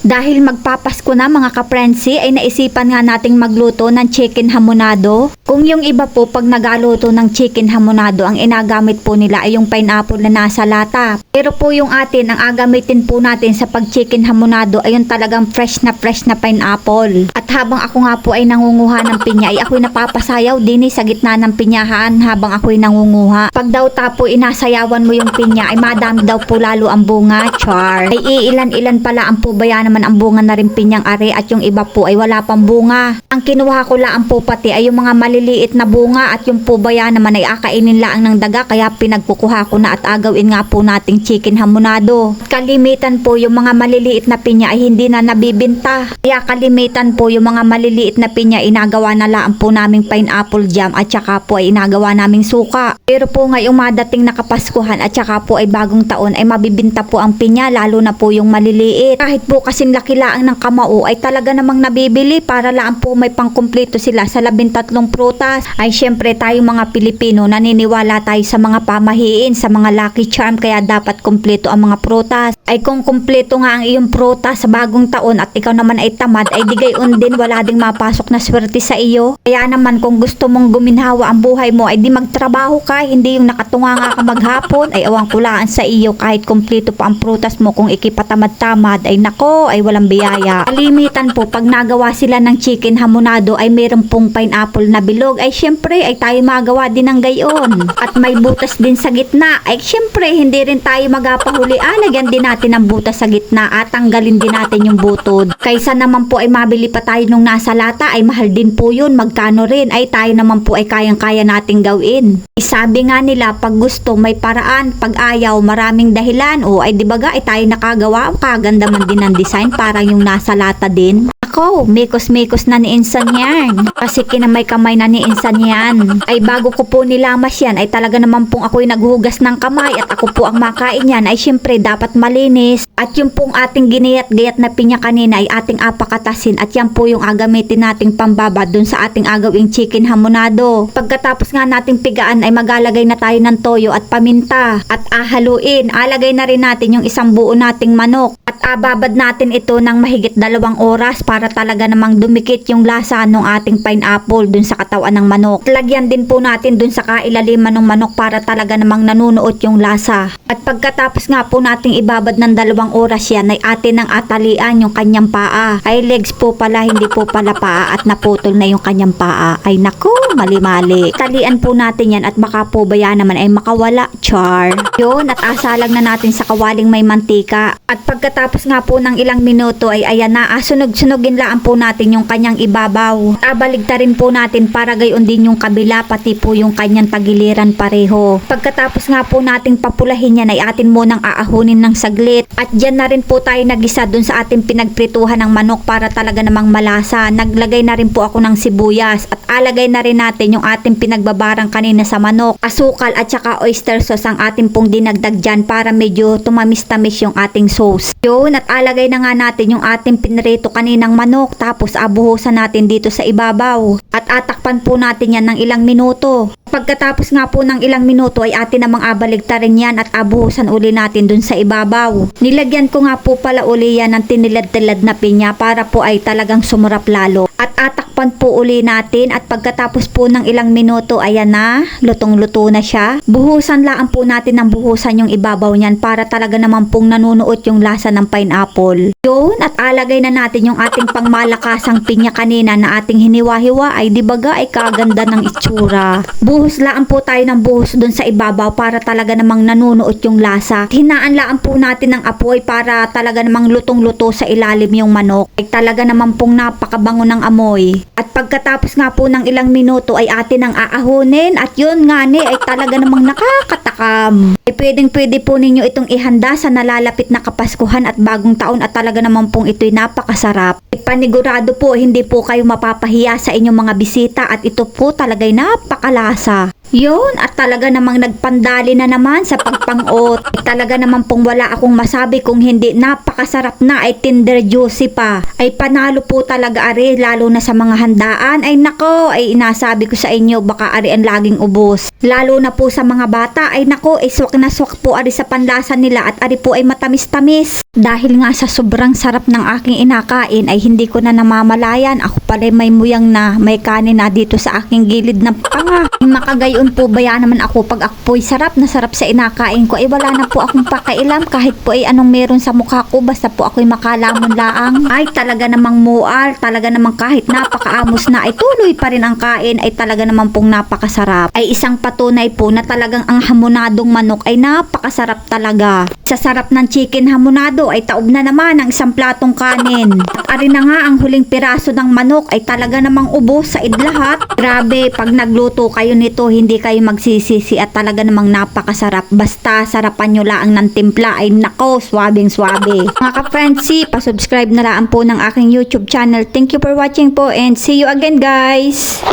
Dahil magpapasko na mga kaprensi ay naisipan nga nating magluto ng chicken hamonado. Kung yung iba po pag nagaluto ng chicken hamonado ang inagamit po nila ay yung pineapple na nasa lata. Pero po yung atin ang agamitin po natin sa pag chicken hamonado ay yung talagang fresh na pineapple. At habang ako nga po ay nangunguha ng pinya ay ako'y napapasayaw din sa gitna ng pinyahan habang ako'y nangunguha. Pag daw tapo inasayawan mo yung pinya ay madami daw po lalo ang bunga, char. Ay iilan-ilan pala ang pubaya naman ang bunga na rin pinyang are at yung iba po ay wala pang bunga. Ang kinuha ko lang po pati ay yung mga maliliit na bunga at yung pubaya naman ay akainin lang ng daga kaya pinagkukuha ko na at agawin nga po nating chicken hamonado. Kalimitan po yung mga maliliit na pinya ay hindi na nabibinta. Kaya kalimitan po yung mga maliliit na pinya inagawa na lang po naming pineapple jam at saka po ay inagawa naming suka. Pero po ngayong madating na Kapaskuhan at saka po ay bagong taon ay mabibinta po ang pinya lalo na po yung maliliit. Kahit po kasing lakilaang ng kamao ay talaga namang nabibili para lang po may pangkumpleto sila sa 13 prutas. Ay syempre tayong mga Pilipino naniniwala tayo sa mga pamahiin, sa mga lucky charm kaya dapat kumpleto ang mga prutas. Ay kung kumpleto nga ang iyong prutas sa bagong taon at ikaw naman ay tamad ay digayon din wala ding mapasok na swerte sa iyo. Kaya naman kung gusto mong guminhawa ang buhay mo ay di magtrabaho ka, hindi yung nakatunga nga ka maghapon ay awang kulaan sa iyo kahit kumpleto pa ang prutas mo kung ikipatamad-tamad ay nako ay walang biyaya. Kalimitan po pag nagawa sila ng chicken hamonado ay meron pong pineapple na bilog ay syempre ay tayo magawa din ng gayon. At may butas din sa gitna ay syempre hindi rin tayo magapahuli. Lagyan din natin ang butas sa gitna at tanggalin din natin yung butod. Kaysa naman po ay mabili pa tayo nung nasa lata ay mahal din po yun. Magkano rin ay tayo naman po ay kayang-kaya nating gawin. Sabi nga nila pag gusto may paraan, pag ayaw maraming dahilan o ay dibaga ay tayo nakagawa. Kaganda man din ang design parang yung nasa lata din. Ako, mikos-mikos na ni Insan yan. Kasi kinamay-kamay na ni Insan yan. Ay bago ko po nilamas yan, ay talaga naman pong ako'y naghugas ng kamay at ako po ang makain yan. Ay syempre dapat malinis. At yung pong ating giniyat-giyat na pinya kanina ay ating apakatasin. At yan po yung agamitin nating pambaba dun sa ating agawing chicken hamonado. Pagkatapos nga nating pigaan ay magalagay na tayo ng toyo at paminta. At ahaluin. Alagay na rin natin yung isang buo nating manok. At ababad natin ito ng mahigit 2 oras para talaga namang dumikit yung lasa ng ating pineapple dun sa katawan ng manok. Lagyan din po natin dun sa kailaliman ng manok para talaga namang nanunuot yung lasa. At pagkatapos nga po nating ibabad ng 2 oras yan ay atin ng atalian yung kanyang paa. Ay legs po pala, hindi po pala paa at naputol na yung kanyang paa. Ay naku, mali-mali. Talian po natin yan at baka po baya naman ay makawala, char. Yun, at asalang na natin sa kawaling may mantika. At pagkatapos nga po ng ilang minuto ay ayan na, sunog-sunogin lang po natin yung kanyang ibabaw. Abaligtarin po natin para gayon din yung kabila pati po yung kanyang tagiliran pareho. Pagkatapos nga po nating papulahin yan ay atin munang aahunin ng saglit. At dyan na rin po tayo nagisa dun sa ating pinagprituhan ng manok para talaga namang malasa. Naglagay na rin po ako ng sibuyas at alagay na rin natin yung ating pinagbabarang kanina sa manok. Asukal at saka oyster sauce ang ating pong dinagdag dyan para medyo tumamis-tamis yung ating sauce. Yun, at alagay na nga natin yung ating pinrito kaninang manok tapos abuhusan natin dito sa ibabaw at atakpan po natin yan ng ilang minuto. Pagkatapos nga po ng ilang minuto ay atin namang abaligtarin yan at abuhusan uli natin dun sa ibabaw. Nilagyan ko nga po pala uli yan ng tinilad-tilad na pinya para po ay talagang sumarap lalo. At atakpan po uli natin at pagkatapos po ng ilang minuto ayan na, lutong-luto na siya. Buhusan lang po natin ng buhusan yung ibabaw niyan para talaga naman pong nanunuot yung lasa ng pineapple. Yun, at alagay na natin yung ating pangmalakasang pinya kanina na ating hiniwa-hiwa ay dibaga ay kaganda ng itsura. Buhos lang po tayo ng buhos dun sa ibabaw para talaga namang nanunuot yung lasa. Hinaan lang po natin ng apoy para talaga namang lutong-luto sa ilalim yung manok. Ay talaga namang pong napakabango ng amoy. At pagkatapos nga po ng ilang minuto ay atin ang aahunin at yun nga ni ay talaga namang nakakatakam. Ay pwedeng-pwede po ninyo itong ihanda sa nalalapit na Kapaskuhan at bagong taon at talaga naman pong ito'y napakasarap. Ay panigurado po hindi po kayo mapapahiya sa inyong mga bisita at ito po talaga'y napakalasa. Yun, at talaga namang nagpandali na naman sa pagpang-ot. Talaga namang pong wala akong masabi kung hindi napakasarap na ay tender juicy pa. Ay panalo po talaga ari lalo na sa mga handaan. Ay nako, ay inasabi ko sa inyo baka ari ang laging ubos. Lalo na po sa mga bata ay nako, swak na swak po ari sa panlasa nila at ari po ay matamis-tamis. Dahil nga sa sobrang sarap ng aking inakain ay hindi ko na namamalayan. Ako pala may muyang na may kanin na dito sa aking gilid ng panga. Makagayon po baya naman ako pag ako po'y sarap na sarap sa inakain ko ay wala na po akong pakailam kahit po ay anong meron sa mukha ko basta po ako'y makalamon laang. Ay talaga namang mual, talaga namang kahit napakaamos na ay tuloy pa rin ang kain ay talaga namang pong napakasarap. Ay isang patunay po na talagang ang hamonadong manok ay napakasarap talaga. Sa sarap ng chicken hamonado ay taob na naman ang isang platong kanin. At ari na nga ang huling piraso ng manok ay talaga namang ubos sa idlahat. Grabe, pag nagluto kayo nito hindi kayo magsisisi at talaga namang napakasarap. Basta sarapan nyo laang ng timpla ay nako, swabing swabe. Mga ka-friendsi, pasubscribe na lang po ng aking YouTube channel. Thank you for watching po and see you again guys!